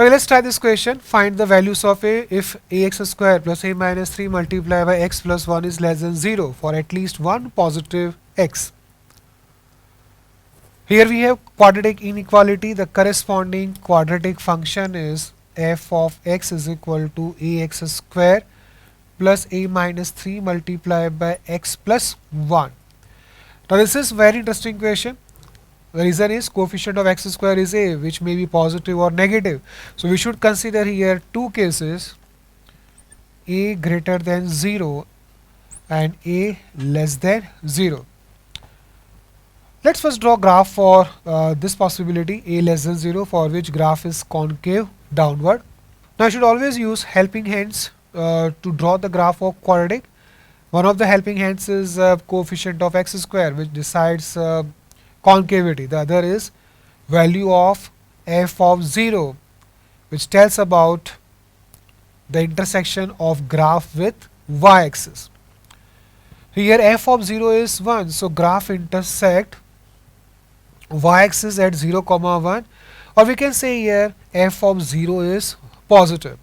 Okay, let's try this question. Find the values of a if ax square plus a minus 3 multiplied by x plus 1 is less than 0 for at least one positive x. Here we have quadratic inequality. The corresponding quadratic function is f of x is equal to ax square plus a minus 3 multiplied by x plus 1. Now this is very interesting question. The reason is coefficient of x square is a, which may be positive or negative. So we should consider here two cases, a greater than 0 and a less than 0. Let's first draw graph for this possibility, a less than 0, for which graph is concave downward. Now I should always use helping hands to draw the graph of quadratic. One of the helping hands is coefficient of x square, which decides concavity. The other is value of f of 0, which tells about the intersection of graph with y-axis. Here f of 0 is 1, so graph intersect y-axis at 0 comma 1, or we can say here f of 0 is positive.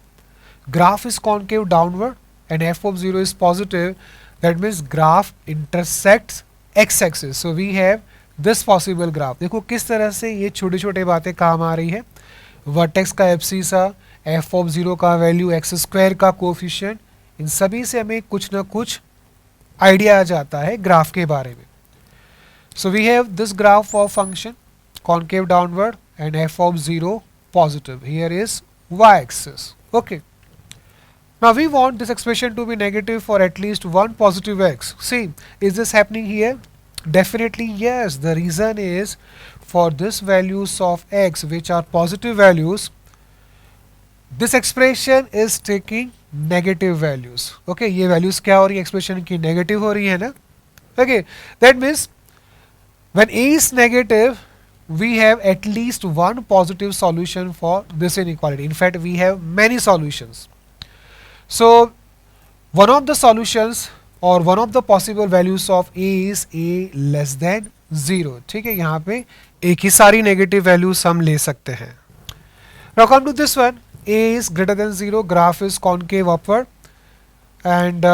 Graph is concave downward and f of 0 is positive, that means graph intersects x-axis. So we have this possible graph. देखो किस तरह से ये छोटी छोटी बातें काम आ रही है. वर्टेक्स का एब्सिसा, f of 0 का वैल्यू, एक्स स्क्वायर का कोफिशिएंट, इन सभी से हमें कुछ ना कुछ आइडिया आ जाता है ग्राफ के बारे में. So we have this graph of function concave downward and f of 0 positive. Here is y-axis. Okay. Now we want this expression to be negative for at least one positive x. See, is this happening here? Definitely yes. The reason is for this values of x which are positive values, this expression is taking negative values. Okay, ये values क्या हो रही है expression की negative हो रही है ना. Okay, that means when a is negative, we have at least one positive solution for this inequality. In fact, we have many solutions. So one of the solutions or one of the possible values of a is a less than 0. ठीक है, यहाँ पे a की सारी negative values हम ले सकते हैं. Now come to this one. A is greater than 0, graph is concave upward, and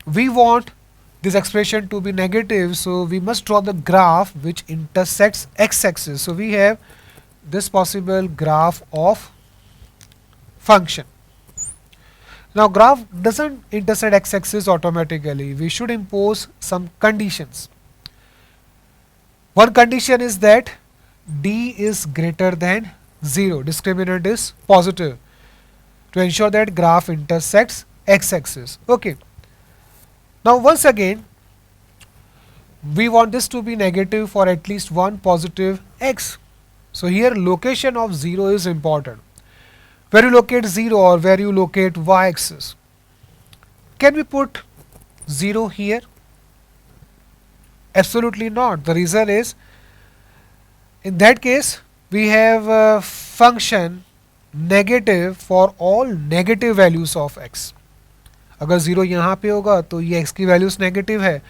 we want this expression to be negative, so we must draw the graph which intersects x-axis. So we have this possible graph of function. Now graph doesn't intersect x-axis automatically. We should impose some conditions. One condition is that d is greater than 0, discriminant is positive, to ensure that graph intersects x-axis. Okay. Now once again, we want this to be negative for at least one positive x. So here location of 0 is important. Where you locate 0 or where you locate y-axis. Can we put 0 here? Absolutely not. The reason is, in that case, we have a function negative for all negative values of x. अगर 0 यहाँ पे होगा तो ये x की values negative है,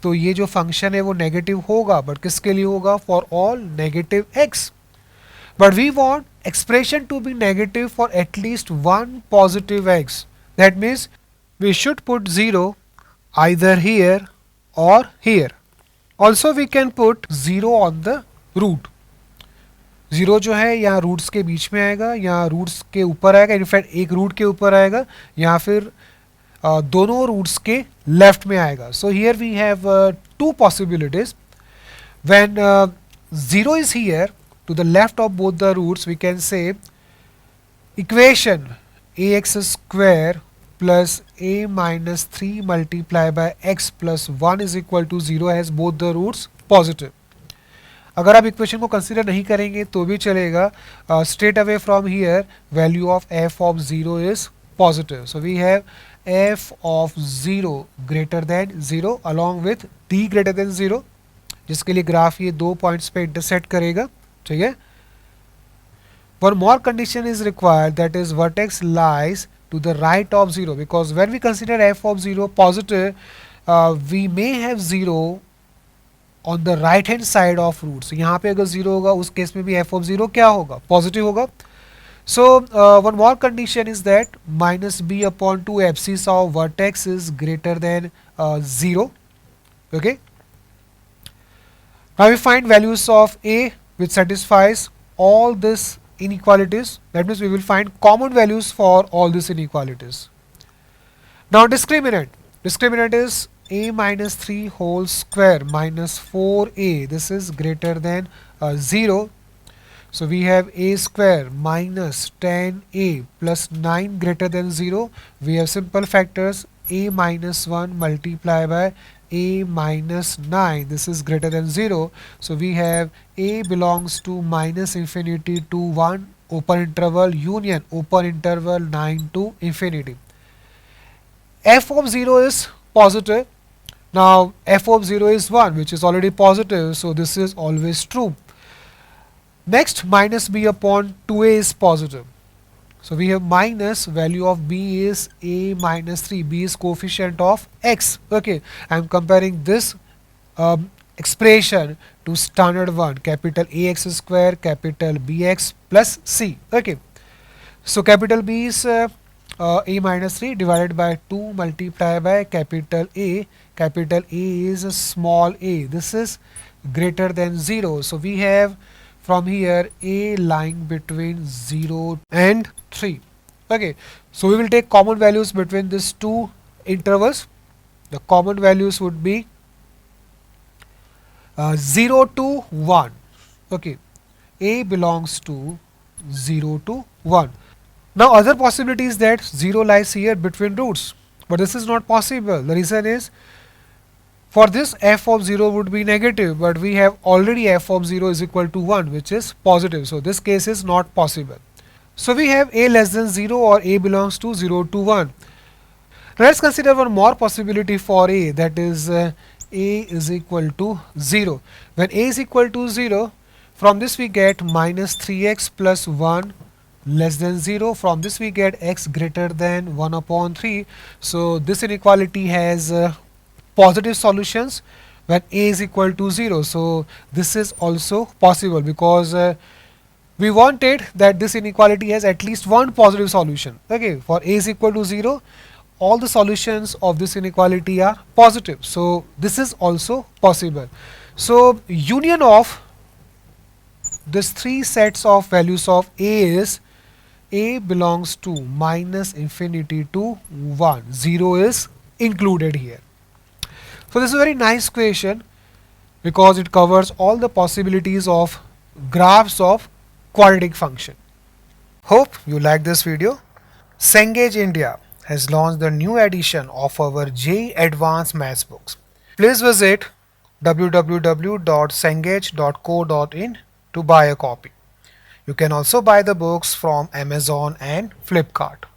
तो ये जो फंक्शन है वो नेगेटिव होगा, बट किसके लिए होगा? For all negative x. But we want expression to be negative for at least one positive x. That means we should put 0 either here or here. Also we can put 0 on the root. 0 जो है यहाँ roots के बीच में आएगा, यहाँ roots के ऊपर आएगा, इनफैक्ट एक रूट के ऊपर आएगा, या फिर दोनों रूट्स के लेफ्ट में आएगा. So here we have two possibilities. When 0 is here, to the left of both the roots, we can say equation ax square plus a minus 3 multiplied by x plus 1 is equal to 0 has both the roots positive. अगर आप equation को consider नहीं करेंगे तो भी चलेगा. Straight away from here value of f of 0 is positive. So we have f of 0 greater than 0 along with d greater than 0, जिसके लिए ग्राफ ये दो पॉइंट्स पे इंटरसेक्ट करेगा. ठीक है. One more condition is required, that is vertex lies to the right of 0, because when we consider f of 0 positive, we may have 0 on the right hand side of roots. यहाँ पे अगर 0 होगा उस case में भी f of 0 क्या होगा? Positive होगा. So one more condition is that minus b upon 2 abscissa of vertex is greater than 0. Okay, now we find values of a which satisfies all these inequalities. That means we will find common values for all these inequalities. Now discriminant. Discriminant is a minus 3 whole square minus 4a. This is greater than 0. So we have a square minus 10a plus 9 greater than 0. We have simple factors, a minus 1 multiplied by a minus 9. This is greater than 0. So we have a belongs to minus infinity to 1 open interval union open interval 9 to infinity. F of 0 is positive. Now f of 0 is 1, which is already positive, so this is always true. Next, minus b upon 2a is positive. So we have minus value of b is a minus 3. B is coefficient of x. Okay, I am comparing this expression to standard one, capital AX square, capital BX plus C. Okay, so capital B is a minus 3 divided by 2 multiplied by capital A. Capital A is a small a. This is greater than 0. So we have from here a lying between 0 and 3. Okay, so we will take common values between these two intervals. The common values would be 0 to 1. Okay, a belongs to 0 to 1. Now other possibility is that 0 lies here between roots, but this is not possible. The reason is, for this f of 0 would be negative, but we have already f of 0 is equal to 1, which is positive. So this case is not possible. So we have a less than 0 or a belongs to 0 to 1. Let's consider one more possibility for a, that is a is equal to 0. When a is equal to 0, from this we get minus 3x plus 1 less than 0. From this we get x greater than 1 upon 3. So this inequality has positive solutions when a is equal to 0. So this is also possible because we wanted that this inequality has at least one positive solution. Okay, for a is equal to 0, all the solutions of this inequality are positive. So this is also possible. So union of this three sets of values of a is a belongs to minus infinity to 1. 0 is included here. So this is a very nice question because it covers all the possibilities of graphs of quadratic function. Hope you like this video. Cengage India has launched the new edition of our JEE Advanced Maths books. Please visit www.cengage.co.in to buy a copy. You can also buy the books from Amazon and Flipkart.